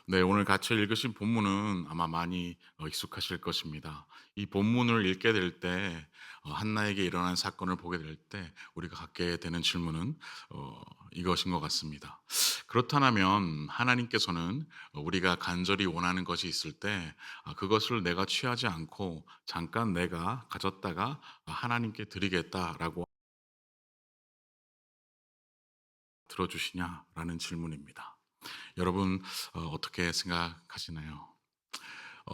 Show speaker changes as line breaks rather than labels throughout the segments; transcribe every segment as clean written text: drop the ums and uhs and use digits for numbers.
네, 오늘 같이 읽으신 본문은 아마 많이 익숙하실 것입니다. 이 본문을 읽게 될 때, 한나에게 일어난 사건을 보게 될 때 우리가 갖게 되는 질문은 이것인 것 같습니다. 그렇다면 하나님께서는 우리가 간절히 원하는 것이 있을 때 그것을 내가 취하지 않고 잠깐 내가 가졌다가 하나님께 드리겠다라고 들어주시냐라는 질문입니다. 여러분, 어떻게 생각하시나요?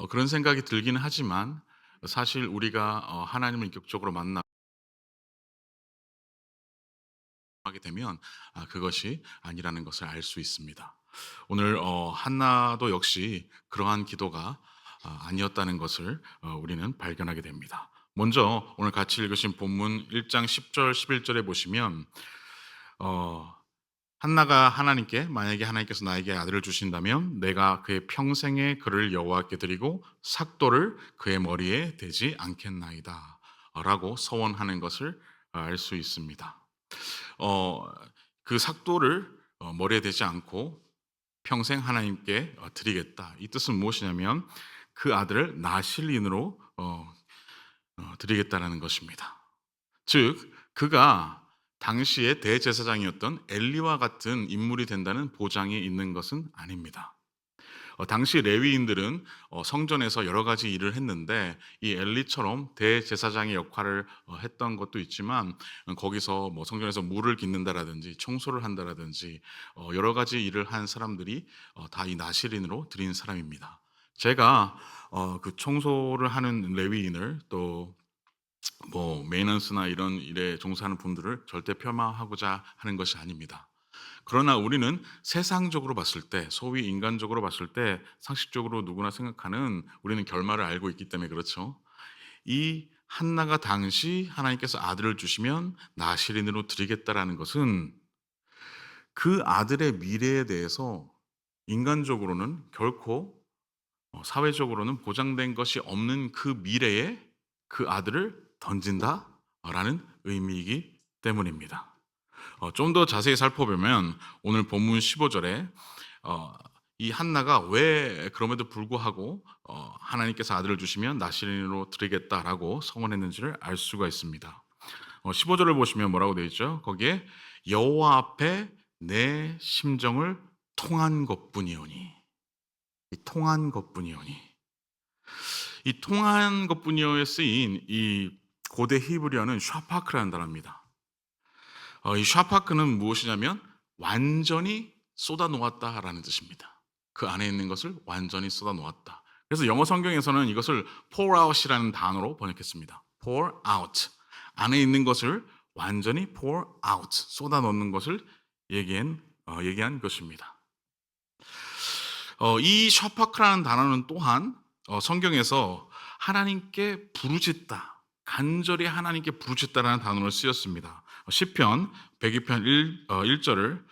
그런 생각이 들기는 하지만 사실 우리가 하나님을 인격적으로 만나게 되면 그것이 아니라는 것을 알 수 있습니다. 오늘 한나도 역시 그러한 기도가 아니었다는 것을 우리는 발견하게 됩니다. 먼저 오늘 같이 읽으신 본문 1장 10절 11 절에 보시면 어 한나가 하나님께 만약에 하나님께서 나에게 아들을 주신다면 내가 그의 평생의 그를 여호와께 드리고 삭도를 그의 머리에 대지 않겠나이다 라고 서원하는 것을 알 수 있습니다. 어, 그 삭도를 머리에 대지 않고 평생 하나님께 드리겠다. 이 뜻은 무엇이냐면 그 아들을 나실인으로 드리겠다는 것입니다. 즉 그가 당시의 대제사장이었던 엘리와 같은 인물이 된다는 보장이 있는 것은 아닙니다. 당시 레위인들은 성전에서 여러 가지 일을 했는데 이 엘리처럼 대제사장의 역할을 했던 것도 있지만 거기서 뭐 성전에서 물을 깃는다라든지 청소를 한다라든지 여러 가지 일을 한 사람들이 다 이 나실인으로 드린 사람입니다. 제가 그 청소를 하는 레위인을 또 뭐 메인턴스나 이런 일에 종사하는 분들을 절대 폄하하고자 하는 것이 아닙니다. 그러나 우리는 세상적으로 봤을 때, 소위 인간적으로 봤을 때 상식적으로 누구나 생각하는 우리는 결말을 알고 있기 때문에 그렇죠. 이 한나가 당시 하나님께서 아들을 주시면 나실인으로 드리겠다라는 것은 그 아들의 미래에 대해서 인간적으로는 결코 사회적으로는 보장된 것이 없는 그 미래에 그 아들을 던진다라는 의미이기 때문입니다. 좀 더 자세히 살펴보면 오늘 본문 15절에 이 한나가 왜 그럼에도 불구하고 하나님께서 아들을 주시면 나실인으로 드리겠다라고 서원했는지를 알 수가 있습니다. 15절을 보시면 뭐라고 되어 있죠? 거기에 여호와 앞에 내 심정을 통한 것뿐이오니 이 통한 것뿐이오니 이 통한 것뿐이오에 쓰인 이 고대 히브리어는 샤파크라는 단어입니다. 이 샤파크는 무엇이냐면 완전히 쏟아 놓았다라는 뜻입니다. 그 안에 있는 것을 완전히 쏟아 놓았다. 그래서 영어 성경에서는 이것을 pour out이라는 단어로 번역했습니다. pour out. 안에 있는 것을 완전히 pour out, 쏟아 넣는 것을 얘기한 것입니다. 이 샤파크라는 단어는 또한 성경에서 하나님께 부르짖다, 간절히 하나님께 부르짖다라는 단어로 쓰였습니다. 시편 102편 1절을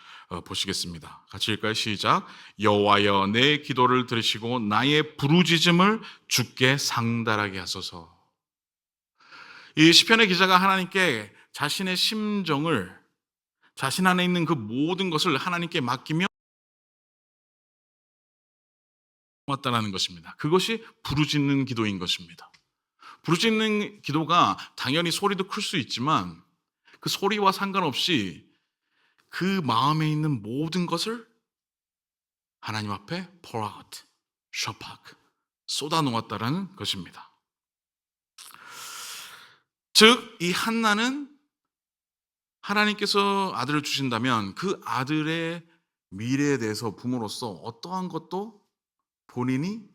보시겠습니다. 같이 읽을까요? 시작. 여호와여 내 기도를 들으시고 나의 부르짖음을 주께 상달하게 하소서. 이 시편의 기자가 하나님께 자신의 심정을 자신 안에 있는 그 모든 것을 하나님께 맡기며 왔다라는 것입니다. 그것이 부르짖는 기도인 것입니다. 부르짖는 기도가 당연히 소리도 클 수 있지만 그 소리와 상관없이 그 마음에 있는 모든 것을 하나님 앞에 pour out, 샤팍, 쏟아 놓았다라는 것입니다. 즉, 이 한나는 하나님께서 아들을 주신다면 그 아들의 미래에 대해서 부모로서 어떠한 것도 본인이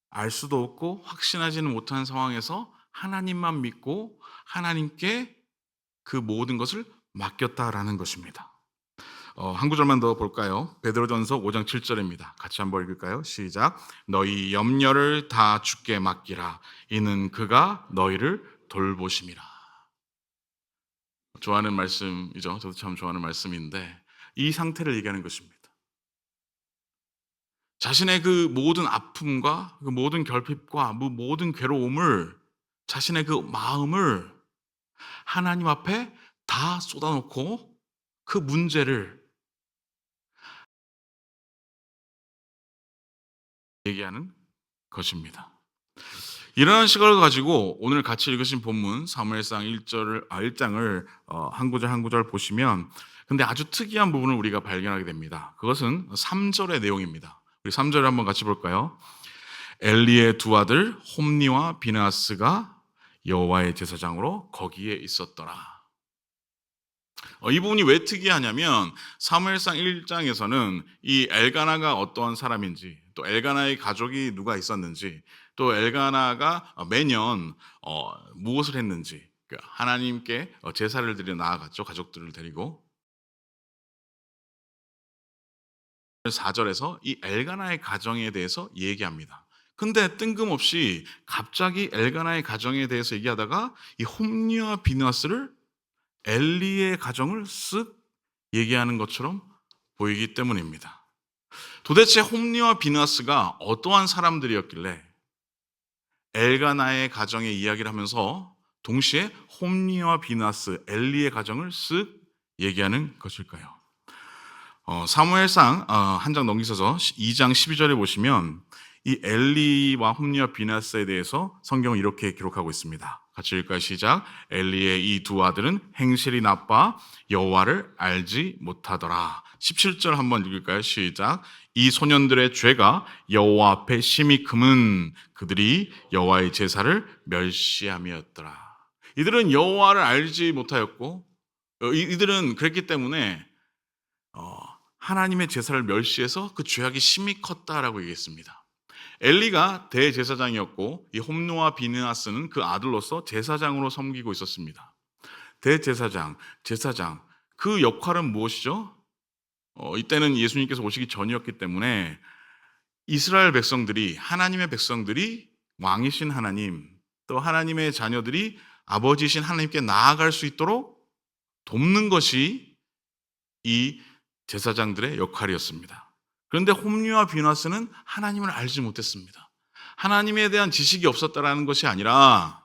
알 수도 없고 확신하지는 못한 상황에서 하나님만 믿고 하나님께 그 모든 것을 맡겼다라는 것입니다. 한 구절만 더 볼까요? 베드로전서 5장 7절입니다. 같이 한번 읽을까요? 시작. 너희 염려를 다 주께 맡기라. 이는 그가 너희를 돌보심이라. 좋아하는 말씀이죠. 저도 참 좋아하는 말씀인데 이 상태를 얘기하는 것입니다. 자신의 그 모든 아픔과 그 모든 결핍과 모든 괴로움을 자신의 그 마음을 하나님 앞에 다 쏟아놓고 그 문제를 얘기하는 것입니다. 이러한 시각을 가지고 오늘 같이 읽으신 본문 사무엘상 1장을 한 구절 한 구절 보시면 근데 아주 특이한 부분을 우리가 발견하게 됩니다. 그것은 3절의 내용입니다. 우리 3절을 한번 같이 볼까요? 엘리의 두 아들 홈니와 비느하스가 여호와의 제사장으로 거기에 있었더라. 이 부분이 왜 특이하냐면 사무엘상 1장에서는 이 엘가나가 어떠한 사람인지 또 엘가나의 가족이 누가 있었는지 또 엘가나가 매년 무엇을 했는지 하나님께 제사를 드려 나아갔죠. 가족들을 데리고 4절에서 이 엘가나의 가정에 대해서 얘기합니다. 근데 뜬금없이 갑자기 엘가나의 가정에 대해서 얘기하다가 이 홈리와 비느하스를 엘리의 가정을 쓱 얘기하는 것처럼 보이기 때문입니다. 도대체 홈리와 비느하스가 어떠한 사람들이었길래 엘가나의 가정의 이야기를 하면서 동시에 홈리와 비느하스, 엘리의 가정을 쓱 얘기하는 것일까요? 사무엘상 한 장 넘기셔서 2장 12절에 보시면 이 엘리와 홈리와 비느하스에 대해서 성경은 이렇게 기록하고 있습니다. 같이 읽을까요? 시작. 엘리의 이 두 아들은 행실이 나빠 여호와를 알지 못하더라. 17절 한번 읽을까요? 시작. 이 소년들의 죄가 여호와 앞에 심히 금은 그들이 여호와의 제사를 멸시함이었더라. 이들은 여호와를 알지 못하였고 이들은 그랬기 때문에 하나님의 제사를 멸시해서 그 죄악이 심히 컸다라고 얘기했습니다. 엘리가 대제사장이었고 이 홈노와 비느하스는 그 아들로서 제사장으로 섬기고 있었습니다. 대제사장, 제사장 그 역할은 무엇이죠? 이때는 예수님께서 오시기 전이었기 때문에 이스라엘 백성들이 하나님의 백성들이 왕이신 하나님 또 하나님의 자녀들이 아버지이신 하나님께 나아갈 수 있도록 돕는 것이 이 제사장들의 역할이었습니다. 그런데 홈리와 비느하스는 하나님을 알지 못했습니다. 하나님에 대한 지식이 없었다라는 것이 아니라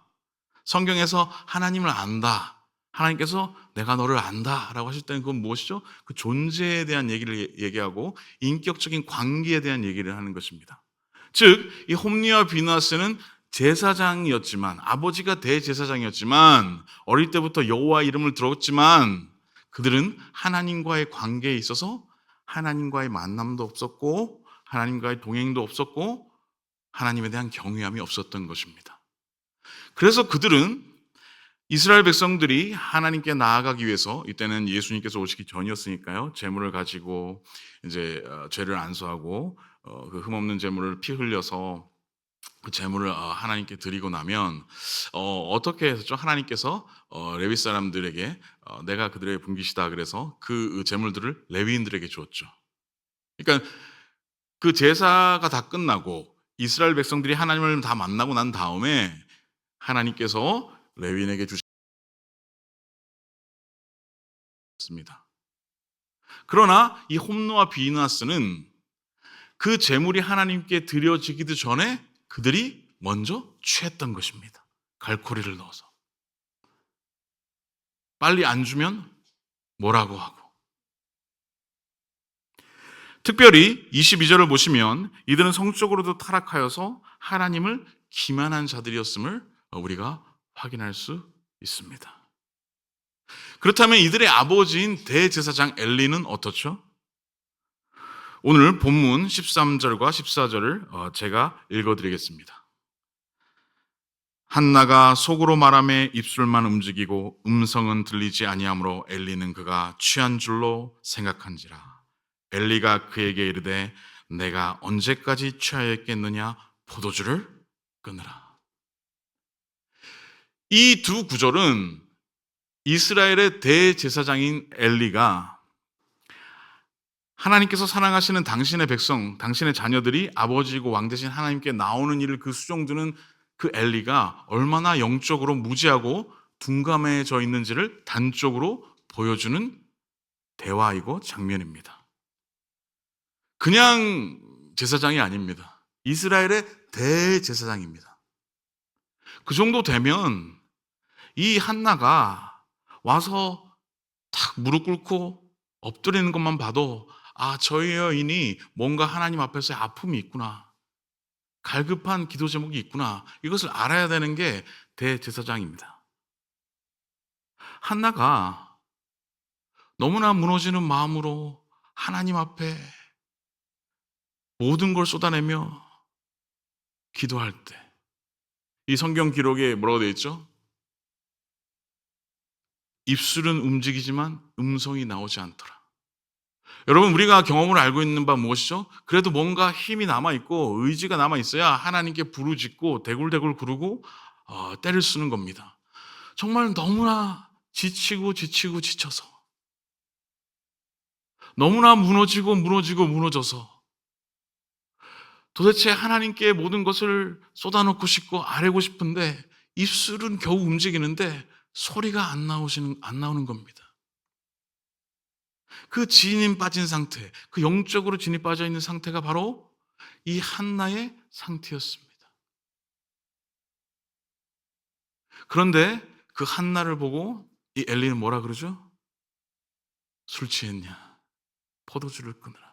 성경에서 하나님을 안다. 하나님께서 내가 너를 안다라고 하실 때는 그건 무엇이죠? 그 존재에 대한 얘기를 얘기하고 인격적인 관계에 대한 얘기를 하는 것입니다. 즉, 이 홈리와 비느하스는 제사장이었지만 아버지가 대제사장이었지만 어릴 때부터 여호와 이름을 들었지만 그들은 하나님과의 관계에 있어서 하나님과의 만남도 없었고 하나님과의 동행도 없었고 하나님에 대한 경외함이 없었던 것입니다. 그래서 그들은 이스라엘 백성들이 하나님께 나아가기 위해서 이때는 예수님께서 오시기 전이었으니까요. 제물을 가지고 이제 죄를 안수하고 그 흠없는 제물을 피 흘려서 그 제물을 하나님께 드리고 나면 어떻게 해서죠? 하나님께서 레위 사람들에게 내가 그들의 분깃이다 그래서 그 제물들을 레위인들에게 주었죠. 그러니까 그 제사가 다 끝나고 이스라엘 백성들이 하나님을 다 만나고 난 다음에 하나님께서 레위인에게 주셨습니다. 그러나 이 홈노와 비느하스는 그 제물이 하나님께 드려지기도 전에 그들이 먼저 취했던 것입니다. 갈코리를 넣어서. 빨리 안 주면 뭐라고 하고. 특별히 22절을 보시면 이들은 성적으로도 타락하여서 하나님을 기만한 자들이었음을 우리가 확인할 수 있습니다. 그렇다면 이들의 아버지인 대제사장 엘리는 어떻죠? 오늘 본문 13절과 14절을 제가 읽어드리겠습니다. 한나가 속으로 말하며 입술만 움직이고 음성은 들리지 아니하므로 엘리는 그가 취한 줄로 생각한지라. 엘리가 그에게 이르되 내가 언제까지 취하였겠느냐 포도주를 끊으라. 이 두 구절은 이스라엘의 대제사장인 엘리가 하나님께서 사랑하시는 당신의 백성, 당신의 자녀들이 아버지이고 왕 대신 하나님께 나오는 일을 그 수종드는 그 엘리가 얼마나 영적으로 무지하고 둔감해져 있는지를 단적으로 보여주는 대화이고 장면입니다. 그냥 제사장이 아닙니다. 이스라엘의 대제사장입니다. 그 정도 되면 이 한나가 와서 탁 무릎 꿇고 엎드리는 것만 봐도 저 여인이 뭔가 하나님 앞에서의 아픔이 있구나. 갈급한 기도 제목이 있구나. 이것을 알아야 되는 게 대제사장입니다. 한나가 너무나 무너지는 마음으로 하나님 앞에 모든 걸 쏟아내며 기도할 때, 이 성경 기록에 뭐라고 되어 있죠? 입술은 움직이지만 음성이 나오지 않더라. 여러분, 우리가 경험을 알고 있는 바 무엇이죠? 그래도 뭔가 힘이 남아있고 의지가 남아있어야 하나님께 부르짖고 대굴대굴 구르고 때를 쓰는 겁니다. 정말 너무나 지치고 지쳐서, 너무나 무너져서 도대체 하나님께 모든 것을 쏟아놓고 싶고 아뢰고 싶은데 입술은 겨우 움직이는데 소리가 안 나오는 겁니다. 그 진이 빠진 상태, 그 영적으로 진이 빠져 있는 상태가 바로 이 한나의 상태였습니다. 그런데 그 한나를 보고 이 엘리는 뭐라 그러죠? 술 취했냐? 포도주를 끊으라.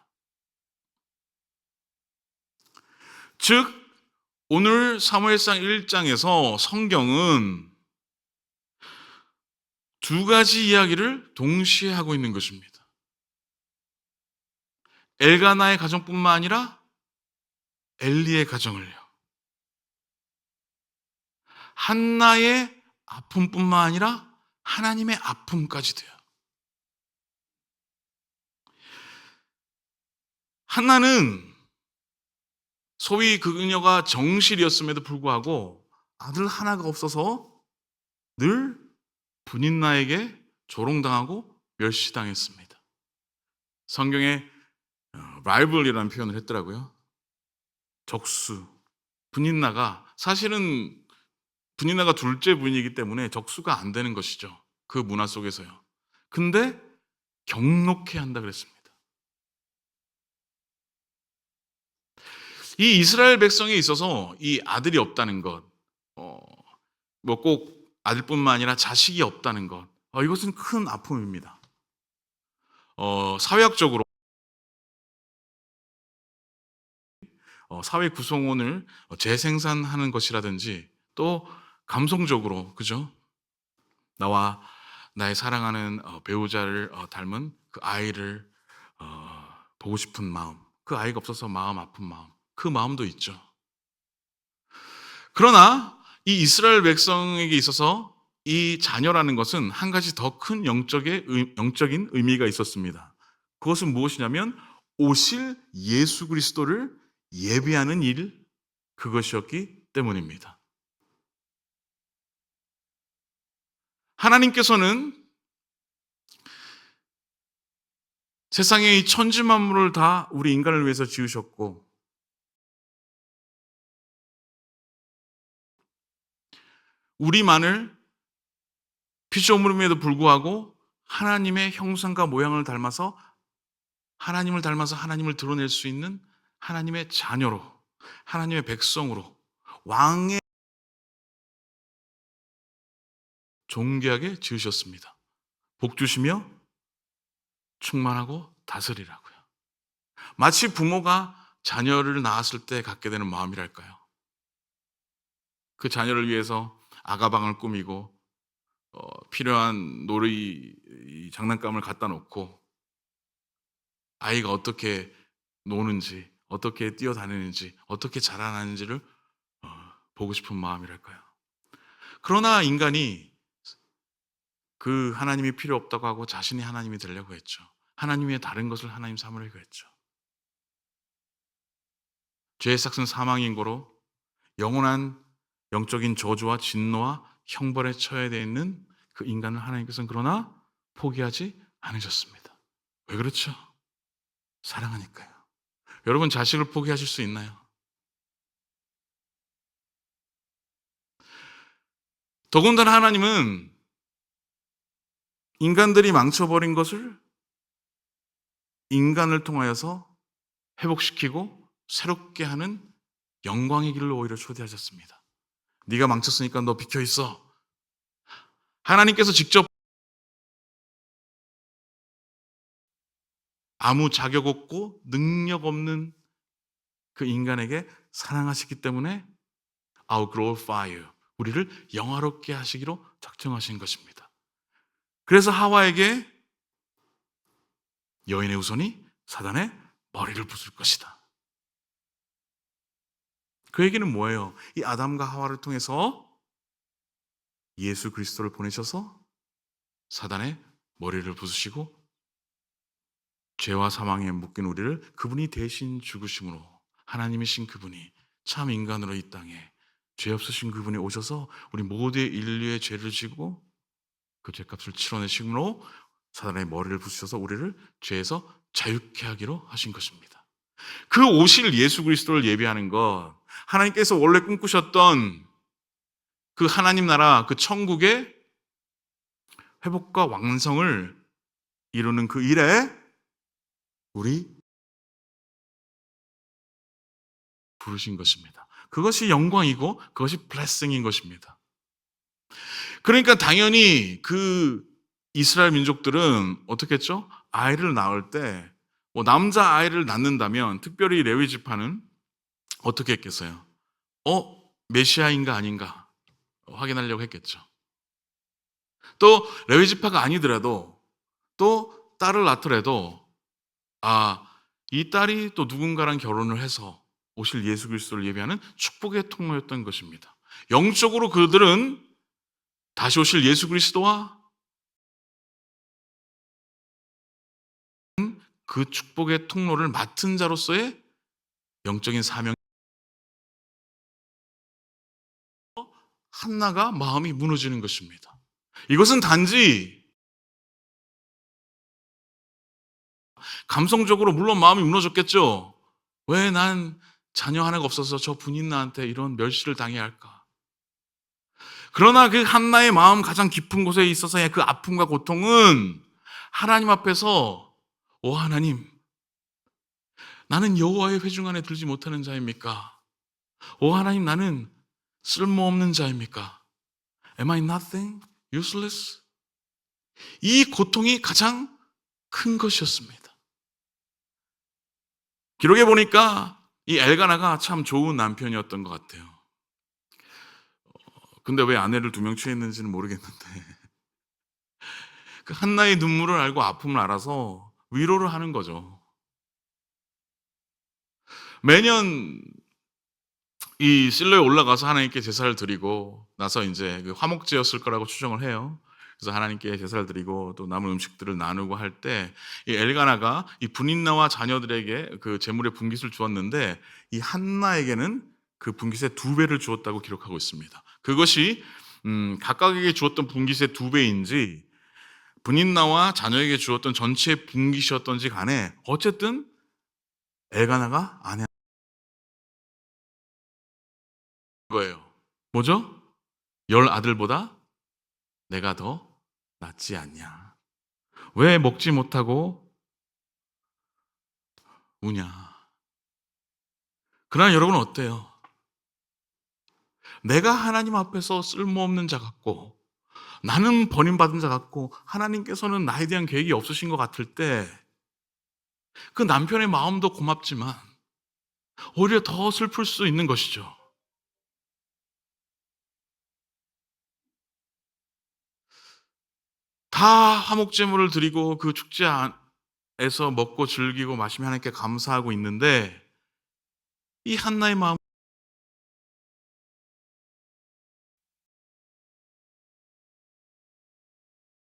즉, 오늘 사무엘상 1장에서 성경은 두 가지 이야기를 동시에 하고 있는 것입니다. 엘가나의 가정뿐만 아니라 엘리의 가정을요. 한나의 아픔뿐만 아니라 하나님의 아픔까지도요. 한나는 소위 그녀가 정실이었음에도 불구하고 아들 하나가 없어서 늘 분인나에게 조롱당하고 멸시당했습니다. 성경에 라이벌이라는 표현을 했더라고요. 적수. 분인나가 사실은 분인나가 둘째 부인이기 때문에 적수가 안 되는 것이죠. 그 문화 속에서요. 근데 경록해야 한다 그랬습니다. 이 이스라엘 백성에 있어서 이 아들이 없다는 것, 뭐 꼭 아들뿐만 아니라 자식이 없다는 것, 이것은 큰 아픔입니다. 사회학적으로 사회 구성원을 재생산하는 것이라든지 또 감성적으로, 그죠? 나와 나의 사랑하는 배우자를 닮은 그 아이를 보고 싶은 마음, 그 아이가 없어서 마음 아픈 마음, 그 마음도 있죠. 그러나 이 이스라엘 백성에게 있어서 이 자녀라는 것은 한 가지 더 큰 영적인 의미가 있었습니다. 그것은 무엇이냐면 오실 예수 그리스도를 예비하는 일, 그것이었기 때문입니다. 하나님께서는 세상의 이 천지 만물을 다 우리 인간을 위해서 지으셨고, 우리만을 피조물임에도 불구하고 하나님의 형상과 모양을 닮아서 하나님을 드러낼 수 있는 하나님의 자녀로, 하나님의 백성으로 왕의 존귀하게 지으셨습니다. 복 주시며 충만하고 다스리라고요. 마치 부모가 자녀를 낳았을 때 갖게 되는 마음이랄까요? 그 자녀를 위해서 아가방을 꾸미고 필요한 놀이 장난감을 갖다 놓고 아이가 어떻게 노는지, 어떻게 뛰어다니는지, 어떻게 자라나는지를 보고 싶은 마음이랄까요? 그러나 인간이 그 하나님이 필요 없다고 하고 자신이 하나님이 되려고 했죠. 하나님의 다른 것을 하나님 삼으려고 했죠. 죄의 삭은 사망인 거로 영원한 영적인 저주와 진노와 형벌에 처해야 되어 있는 그 인간을 하나님께서는 그러나 포기하지 않으셨습니다. 왜 그렇죠? 사랑하니까요. 여러분 자식을 포기하실 수 있나요? 더군다나 하나님은 인간들이 망쳐버린 것을 인간을 통하여서 회복시키고 새롭게 하는 영광의 길로 오히려 초대하셨습니다. 네가 망쳤으니까 너 비켜 있어. 하나님께서 직접 아무 자격 없고 능력 없는 그 인간에게 사랑하시기 때문에 I'll glorify you. 우리를 영화롭게 하시기로 작정하신 것입니다. 그래서 하와에게 여인의 후손이 사단의 머리를 부술 것이다. 그 얘기는 뭐예요? 이 아담과 하와를 통해서 예수 그리스도를 보내셔서 사단의 머리를 부수시고 죄와 사망에 묶인 우리를 그분이 대신 죽으심으로 하나님이신 그분이 참 인간으로 이 땅에 죄 없으신 그분이 오셔서 우리 모두의 인류의 죄를 지고 그 죄값을 치러내심으로 사단의 머리를 부수셔서 우리를 죄에서 자유케 하기로 하신 것입니다. 그 오실 예수 그리스도를 예비하는 것, 하나님께서 원래 꿈꾸셨던 그 하나님 나라, 그 천국의 회복과 완성을 이루는 그 일에 우리 부르신 것입니다. 그것이 영광이고 그것이 블레싱인 것입니다. 그러니까 당연히 그 이스라엘 민족들은 어떻게 했죠? 아이를 낳을 때 남자 아이를 낳는다면 특별히 레위 지파는 어떻게 했겠어요? 메시아인가 아닌가 확인하려고 했겠죠. 또 레위 지파가 아니더라도 또 딸을 낳더라도 이 딸이 또 누군가랑 결혼을 해서 오실 예수 그리스도를 예비하는 축복의 통로였던 것입니다. 영적으로 그들은 다시 오실 예수 그리스도와 그 축복의 통로를 맡은 자로서의 영적인 사명. 한나가 마음이 무너지는 것입니다. 이것은 단지 감성적으로 물론 마음이 무너졌겠죠. 왜 난 자녀 하나가 없어서 저 분인나한테 이런 멸시를 당해야 할까? 그러나 그 한나의 마음 가장 깊은 곳에 있어서의 그 아픔과 고통은 하나님 앞에서 오 하나님, 나는 여호와의 회중 안에 들지 못하는 자입니까? 오 하나님, 나는 쓸모없는 자입니까? Am I nothing? Useless? 이 고통이 가장 큰 것이었습니다. 기록에 보니까 이 엘가나가 참 좋은 남편이었던 것 같아요. 근데 왜 아내를 2명 취했는지는 모르겠는데 그 한나의 눈물을 알고 아픔을 알아서 위로를 하는 거죠. 매년 이 실로에 올라가서 하나님께 제사를 드리고 나서 이제 그 화목제였을 거라고 추정을 해요. 그래서 하나님께 제사를 드리고 또 남은 음식들을 나누고 할 때 이 엘가나가 이 분인나와 자녀들에게 그 제물의 분깃을 주었는데 이 한나에게는 그 분깃의 2배를 주었다고 기록하고 있습니다. 그것이 각각에게 주었던 분깃의 2배인지 분인나와 자녀에게 주었던 전체 분깃이었던지 간에 어쨌든 엘가나가 아내 거예요. 뭐죠? 10 아들보다 내가 더 낫지 않냐? 왜 먹지 못하고 우냐? 그러나 여러분은 어때요? 내가 하나님 앞에서 쓸모없는 자 같고 나는 버림받은 자 같고 하나님께서는 나에 대한 계획이 없으신 것 같을 때 그 남편의 마음도 고맙지만 오히려 더 슬플 수 있는 것이죠. 다 화목제물을 드리고 그 축제에서 먹고 즐기고 마시며 하나님께 감사하고 있는데 이 한나의 마음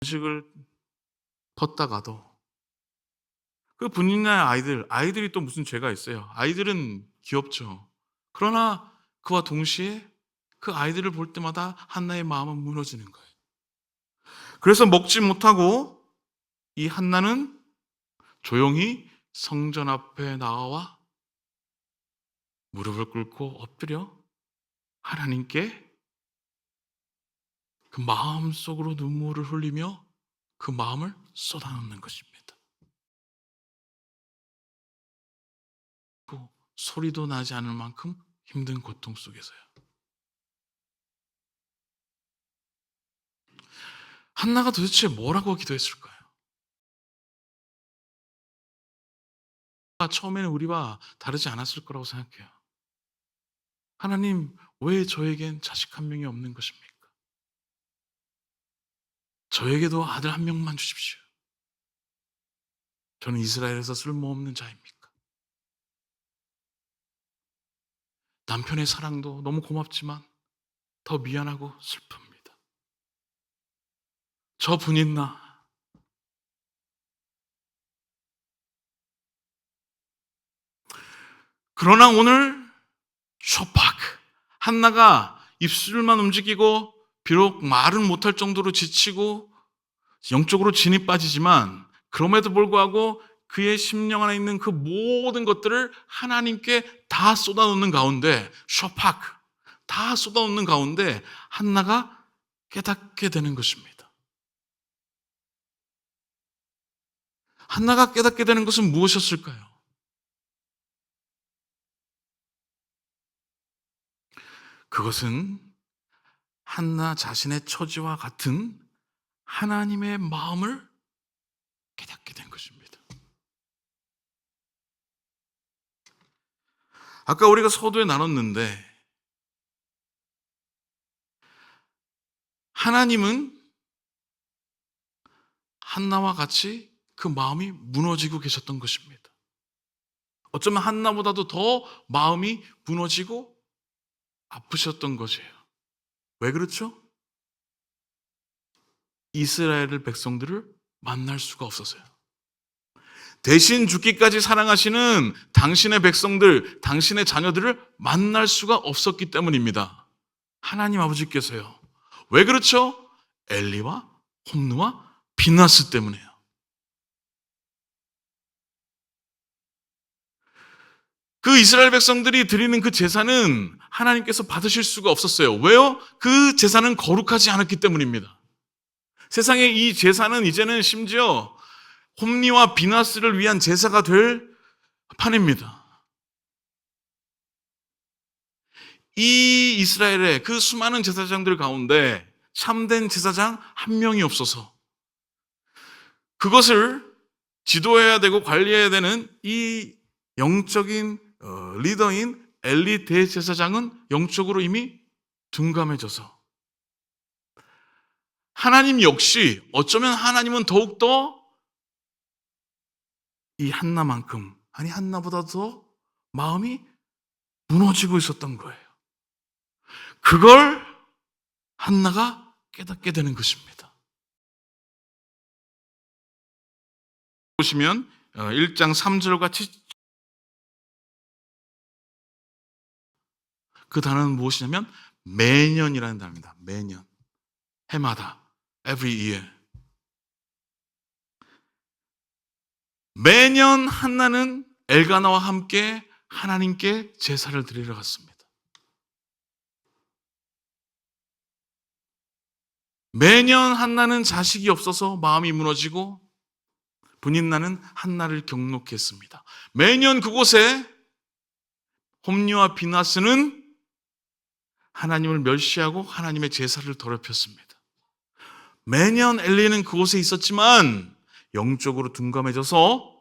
음식을 뒀다가도 그 분인나의 아이들이 또 무슨 죄가 있어요. 아이들은 귀엽죠. 그러나 그와 동시에 그 아이들을 볼 때마다 한나의 마음은 무너지는 거예요. 그래서 먹지 못하고 이 한나는 조용히 성전 앞에 나와 무릎을 꿇고 엎드려 하나님께 그 마음속으로 눈물을 흘리며 그 마음을 쏟아놓는 것입니다. 그 소리도 나지 않을 만큼 힘든 고통 속에서요. 한나가 도대체 뭐라고 기도했을까요? 처음에는 우리와 다르지 않았을 거라고 생각해요. 하나님, 왜 저에겐 자식 한 명이 없는 것입니까? 저에게도 아들 한 명만 주십시오. 저는 이스라엘에서 쓸모없는 자입니까? 남편의 사랑도 너무 고맙지만 더 미안하고 슬픕니다. 저분 있나? 그러나 오늘 쇼팍 한나가 입술만 움직이고 비록 말은 못할 정도로 지치고 영적으로 진이 빠지지만 그럼에도 불구하고 그의 심령 안에 있는 그 모든 것들을 하나님께 다 쏟아놓는 가운데 쇼팍 다 쏟아놓는 가운데 한나가 깨닫게 되는 것입니다. 한나가 깨닫게 되는 것은 무엇이었을까요? 그것은 한나 자신의 처지와 같은 하나님의 마음을 깨닫게 된 것입니다. 아까 우리가 서두에 나눴는데 하나님은 한나와 같이 그 마음이 무너지고 계셨던 것입니다. 어쩌면 한나보다도 더 마음이 무너지고 아프셨던 것이에요. 왜 그렇죠? 이스라엘 백성들을 만날 수가 없어서요. 대신 죽기까지 사랑하시는 당신의 백성들, 당신의 자녀들을 만날 수가 없었기 때문입니다. 하나님 아버지께서요. 왜 그렇죠? 엘리와 홈느와 비나스 때문에요. 그 이스라엘 백성들이 드리는 그 제사는 하나님께서 받으실 수가 없었어요. 왜요? 그 제사는 거룩하지 않았기 때문입니다. 세상에 이 제사는 이제는 심지어 홈리와 비나스를 위한 제사가 될 판입니다. 이 이스라엘의 그 수많은 제사장들 가운데 참된 제사장 한 명이 없어서 그것을 지도해야 되고 관리해야 되는 이 영적인 리더인 엘리 대제사장은 영적으로 이미 둔감해져서 하나님 역시 어쩌면 하나님은 더욱더 이 한나만큼 아니 한나보다 더 마음이 무너지고 있었던 거예요. 그걸 한나가 깨닫게 되는 것입니다. 보시면 1장 3절과 그 단어는 무엇이냐면 매년이라는 단어입니다. 매년. 해마다. Every year. 매년 한나는 엘가나와 함께 하나님께 제사를 드리러 갔습니다. 매년 한나는 자식이 없어서 마음이 무너지고 분인나는 한나를 경록히 했습니다. 매년 그곳에 홈리와 비나스는 하나님을 멸시하고 하나님의 제사를 더럽혔습니다. 매년 엘리는 그곳에 있었지만 영적으로 둔감해져서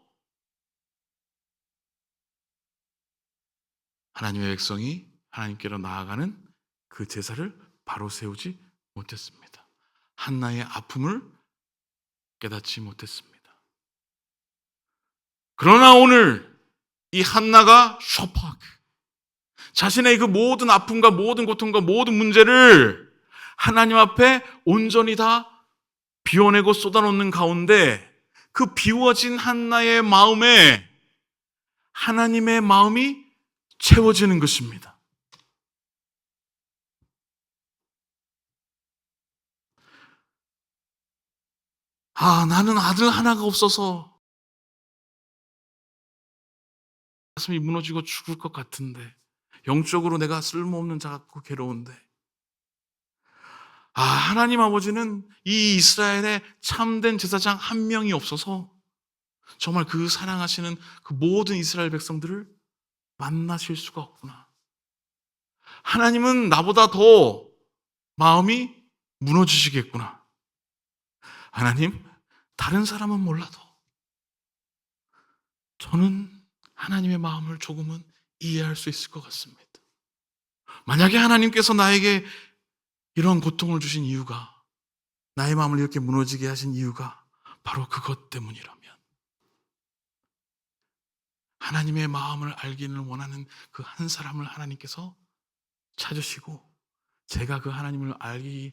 하나님의 백성이 하나님께로 나아가는 그 제사를 바로 세우지 못했습니다. 한나의 아픔을 깨닫지 못했습니다. 그러나 오늘 이 한나가 쇼팍 자신의 그 모든 아픔과 모든 고통과 모든 문제를 하나님 앞에 온전히 다 비워내고 쏟아놓는 가운데 그 비워진 한나의 마음에 하나님의 마음이 채워지는 것입니다. 나는 아들 하나가 없어서 가슴이 무너지고 죽을 것 같은데 영적으로 내가 쓸모없는 자 같고 괴로운데 하나님 아버지는 이 이스라엘에 참된 제사장 한 명이 없어서 정말 그 사랑하시는 그 모든 이스라엘 백성들을 만나실 수가 없구나. 하나님은 나보다 더 마음이 무너지시겠구나. 하나님, 다른 사람은 몰라도 저는 하나님의 마음을 조금은 이해할 수 있을 것 같습니다. 만약에 하나님께서 나에게 이런 고통을 주신 이유가, 나의 마음을 이렇게 무너지게 하신 이유가 바로 그것 때문이라면, 하나님의 마음을 알기를 원하는 그 한 사람을 하나님께서 찾으시고, 제가 그 하나님을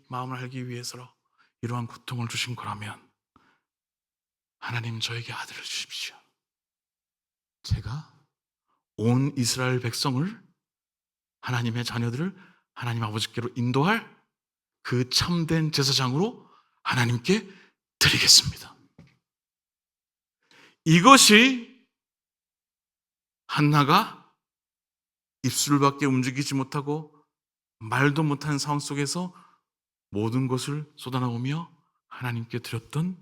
마음을 알기 위해서 이러한 고통을 주신 거라면, 하나님 저에게 아들을 주십시오. 제가 온 이스라엘 백성을, 하나님의 자녀들을 하나님 아버지께로 인도할 그 참된 제사장으로 하나님께 드리겠습니다. 이것이 한나가 입술밖에 움직이지 못하고 말도 못하는 상황 속에서 모든 것을 쏟아나오며 하나님께 드렸던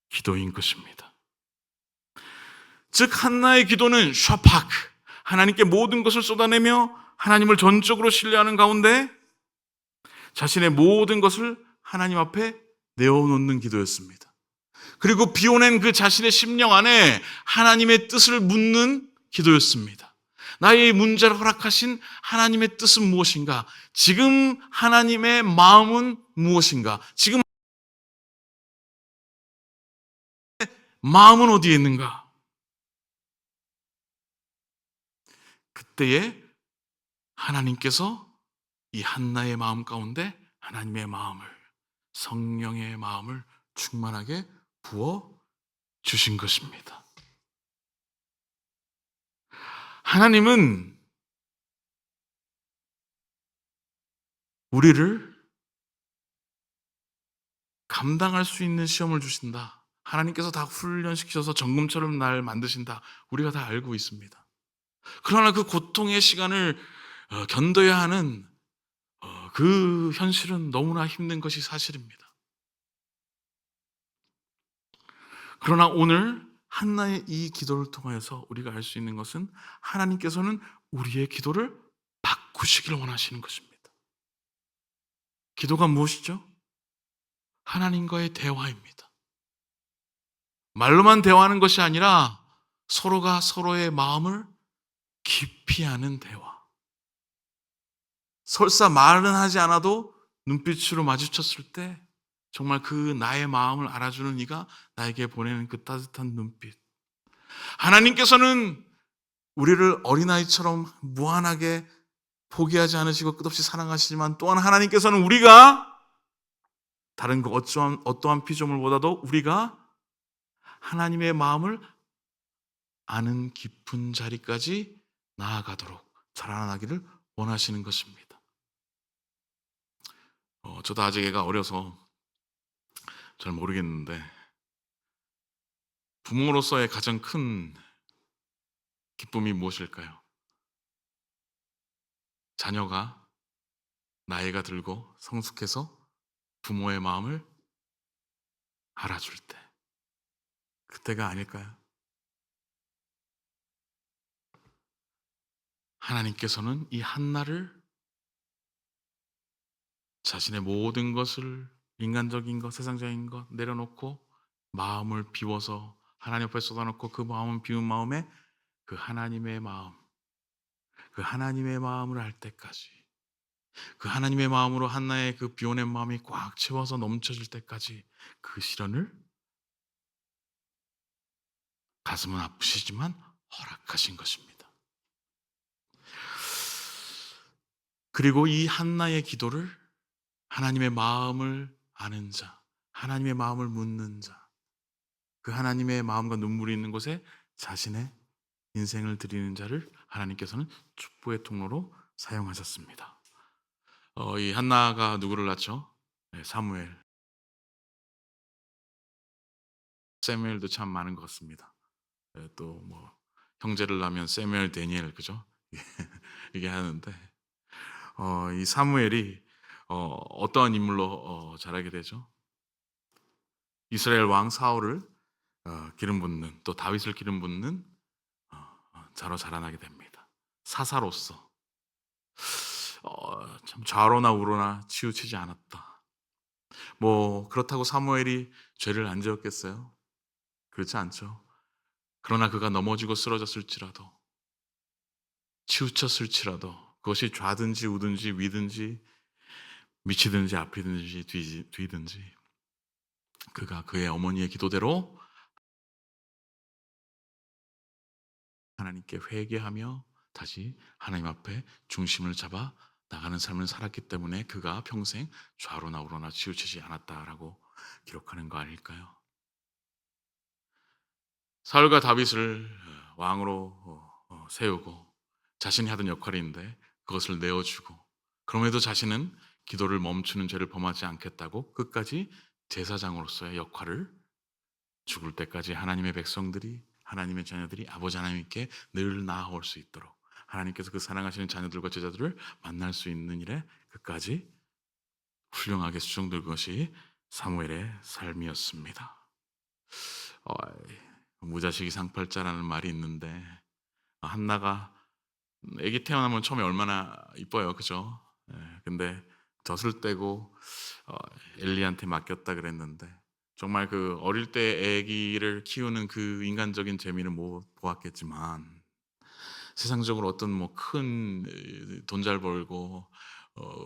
기도인 것입니다. 즉 한나의 기도는 샤파크, 하나님께 모든 것을 쏟아내며 하나님을 전적으로 신뢰하는 가운데 자신의 모든 것을 하나님 앞에 내어놓는 기도였습니다. 그리고 비워낸 그 자신의 심령 안에 하나님의 뜻을 묻는 기도였습니다. 나의 문제를 허락하신 하나님의 뜻은 무엇인가? 지금 하나님의 마음은 무엇인가? 지금 마음은 어디에 있는가? 그때에 하나님께서 이 한나의 마음 가운데 하나님의 마음을, 성령의 마음을 충만하게 부어 주신 것입니다. 하나님은 우리를 감당할 수 있는 시험을 주신다. 하나님께서 다 훈련시켜서 정금처럼 날 만드신다. 우리가 다 알고 있습니다. 그러나 그 고통의 시간을 견뎌야 하는 그 현실은 너무나 힘든 것이 사실입니다. 그러나 오늘 한나의 이 기도를 통해서 우리가 알 수 있는 것은 하나님께서는 우리의 기도를 바꾸시길 원하시는 것입니다. 기도가 무엇이죠? 하나님과의 대화입니다. 말로만 대화하는 것이 아니라 서로가 서로의 마음을 깊이 아는 대화. 설사 말은 하지 않아도 눈빛으로 마주쳤을 때 정말 그 나의 마음을 알아주는 이가 나에게 보내는 그 따뜻한 눈빛. 하나님께서는 우리를 어린아이처럼 무한하게 포기하지 않으시고 끝없이 사랑하시지만, 또한 하나님께서는 우리가 다른 그 어떠한 피조물보다도 우리가 하나님의 마음을 아는 깊은 자리까지 나아가도록 자라나기를 원하시는 것입니다. 저도 아직 애가 어려서 잘 모르겠는데, 부모로서의 가장 큰 기쁨이 무엇일까요? 자녀가 나이가 들고 성숙해서 부모의 마음을 알아줄 때, 그때가 아닐까요? 하나님께서는 이 한나를 자신의 모든 것을, 인간적인 것, 세상적인 것 내려놓고 마음을 비워서 하나님 앞에 쏟아놓고 그 마음은 비운 마음에 그 하나님의 마음, 그 하나님의 마음을 알 때까지, 그 하나님의 마음으로 한나의 그 비워낸 마음이 꽉 채워서 넘쳐질 때까지 그 시련을 가슴은 아프시지만 허락하신 것입니다. 그리고 이 한나의 기도를 하나님의 마음을 아는 자, 하나님의 마음을 묻는 자, 그 하나님의 마음과 눈물이 있는 곳에 자신의 인생을 드리는 자를 하나님께서는 축복의 통로로 사용하셨습니다. 이 한나가 누구를 낳죠? 네, 사무엘. 세무엘도 참 많은 것 같습니다. 또 뭐 형제를 낳으면 세무엘, 데니엘, 그죠? 이게 하는데, 이 사무엘이 어떠한 인물로 자라게 되죠? 이스라엘 왕 사울을 기름 붓는, 또 다윗을 기름 붓는 자로 자라나게 됩니다. 사사로서 참 좌로나 우로나 치우치지 않았다. 뭐 그렇다고 사무엘이 죄를 안 지었겠어요? 그렇지 않죠. 그러나 그가 넘어지고 쓰러졌을지라도, 치우쳤을지라도, 그것이 좌든지 우든지 위든지 밑이든지 앞이든지 뒤든지 그가 그의 어머니의 기도대로 하나님께 회개하며 다시 하나님 앞에 중심을 잡아 나가는 삶을 살았기 때문에 그가 평생 좌로나 우로나 치우치지 않았다라고 기록하는 거 아닐까요? 사울과 다윗을 왕으로 세우고 자신이 하던 역할인데 그것을 내어주고, 그럼에도 자신은 기도를 멈추는 죄를 범하지 않겠다고 끝까지 제사장으로서의 역할을, 죽을 때까지 하나님의 백성들이, 하나님의 자녀들이 아버지 하나님께 늘 나아올 수 있도록, 하나님께서 그 사랑하시는 자녀들과 제자들을 만날 수 있는 일에 끝까지 훌륭하게 수종들 것이 사무엘의 삶이었습니다. 어, 무자식이 상팔자라는 말이 있는데, 한나가 아기 태어나면 처음에 얼마나 이뻐요, 그죠? 근데 젖을 떼고 어, 엘리한테 맡겼다 그랬는데, 정말 그 어릴 때 아기를 키우는 그 인간적인 재미는 못 보았겠지만, 세상적으로 어떤 뭐 큰 돈 잘 벌고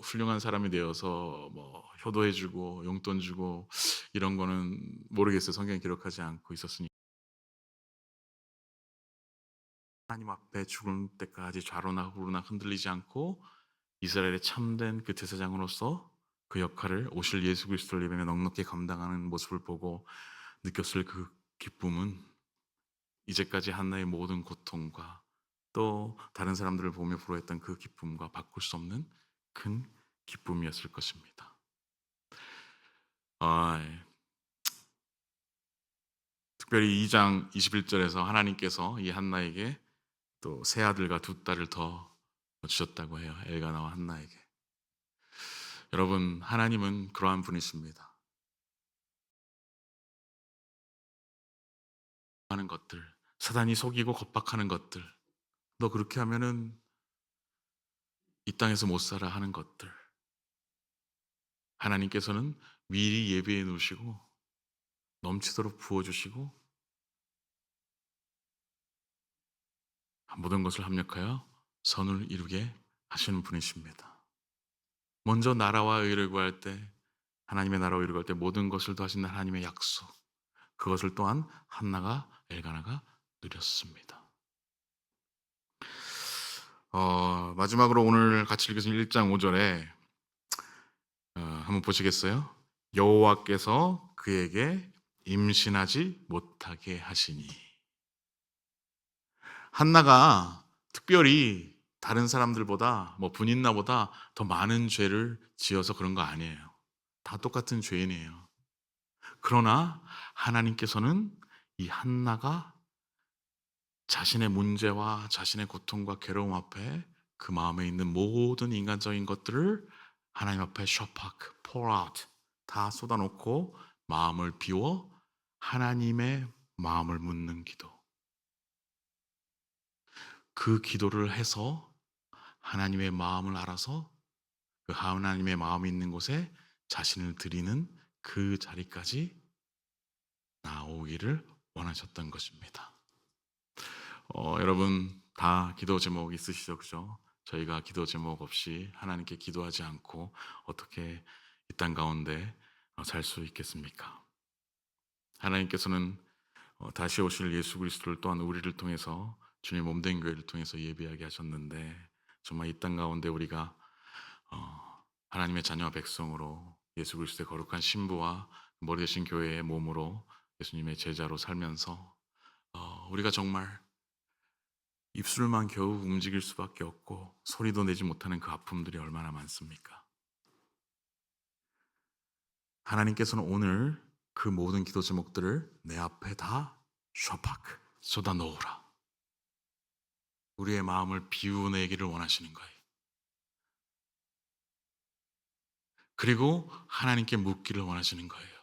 훌륭한 사람이 되어서 뭐 효도해 주고 용돈 주고 이런 거는 모르겠어요. 성경에 기록하지 않고 있었으니, 하나님 앞에 죽을 때까지 좌로나 우로나 흔들리지 않고 이스라엘의 참된 그 제사장으로서 그 역할을 오실 예수 그리스도를 예배며 넉넉히 감당하는 모습을 보고 느꼈을 그 기쁨은, 이제까지 한나의 모든 고통과 또 다른 사람들을 보며 불어했던 그 기쁨과 바꿀 수 없는 큰 기쁨이었을 것입니다. 아, 특별히 2장 21절에서 하나님께서 이 한나에게 또 세 아들과 두 딸을 더 주셨다고 해요. 엘가나와 한나에게. 여러분, 하나님은 그러한 분이십니다. 하는 것들, 사단이 속이고 겁박하는 것들, 너 그렇게 하면은 이 땅에서 못 살아 하는 것들, 하나님께서는 미리 예비해 놓으시고 넘치도록 부어주시고 모든 것을 합력하여 선을 이루게 하시는 분이십니다. 먼저 나라와 의를 구할 때, 하나님의 나라와 의를 구할 때 모든 것을 더하신다는 하나님의 약속, 그것을 또한 한나가 엘가나가 누렸습니다. 마지막으로 오늘 같이 읽으신 1장 5절에 한번 보시겠어요? 여호와께서 그에게 임신하지 못하게 하시니. 한나가 특별히 다른 사람들보다 뭐 분인나보다 더 많은 죄를 지어서 그런 거 아니에요. 다 똑같은 죄인이에요. 그러나 하나님께서는 이 한나가 자신의 문제와 자신의 고통과 괴로움 앞에 그 마음에 있는 모든 인간적인 것들을 하나님 앞에 셔파크, pour out, 다 쏟아놓고 마음을 비워 하나님의 마음을 묻는 기도. 그 기도를 해서 하나님의 마음을 알아서 그 하나님의 마음이 있는 곳에 자신을 드리는 그 자리까지 나오기를 원하셨던 것입니다. 여러분 다 기도 제목 있으시죠? 그죠? 저희가 기도 제목 없이 하나님께 기도하지 않고 어떻게 이 땅 가운데 살 수 있겠습니까? 하나님께서는 다시 오실 예수 그리스도를 또한 우리를 통해서 주님 몸된 교회를 통해서 예비하게 하셨는데, 정말 이 땅 가운데 우리가 하나님의 자녀와 백성으로 예수 그리스도의 거룩한 신부와 머리 대신 교회의 몸으로 예수님의 제자로 살면서 우리가 정말 입술만 겨우 움직일 수밖에 없고 소리도 내지 못하는 그 아픔들이 얼마나 많습니까? 하나님께서는 오늘 그 모든 기도 제목들을 내 앞에 다 셔파크 쏟아 놓으라, 우리의 마음을 비우내기를 원하시는 거예요. 그리고 하나님께 묻기를 원하시는 거예요.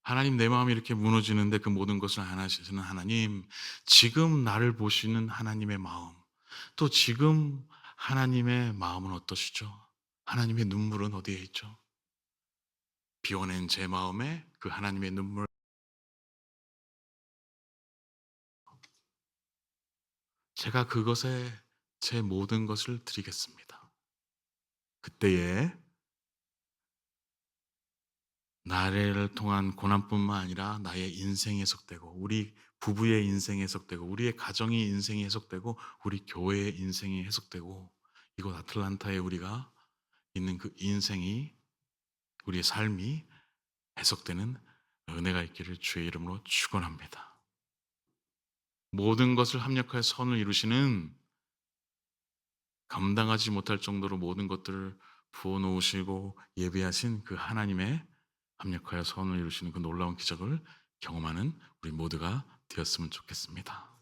하나님, 내 마음이 이렇게 무너지는데 그 모든 것을 안 하시는 하나님, 지금 나를 보시는 하나님의 마음, 또 지금 하나님의 마음은 어떠시죠? 하나님의 눈물은 어디에 있죠? 비워낸 제 마음에 그 하나님의 눈물, 제가 그것에 제 모든 것을 드리겠습니다. 그때에 나를 통한 고난뿐만 아니라 나의 인생이 해석되고 우리 부부의 인생이 해석되고 우리의 가정의 인생이 해석되고 우리 교회의 인생이 해석되고 이곳 아틀란타에 우리가 있는 그 인생이 우리의 삶이 해석되는 은혜가 있기를 주의 이름으로 축원합니다. 모든 것을 합력하여 선을 이루시는 감당하지 못할 정도로 모든 것들을 부어 놓으시고 예비하신 그 하나님의 합력하여 선을 이루시는 그 놀라운 기적을 경험하는 우리 모두가 되었으면 좋겠습니다.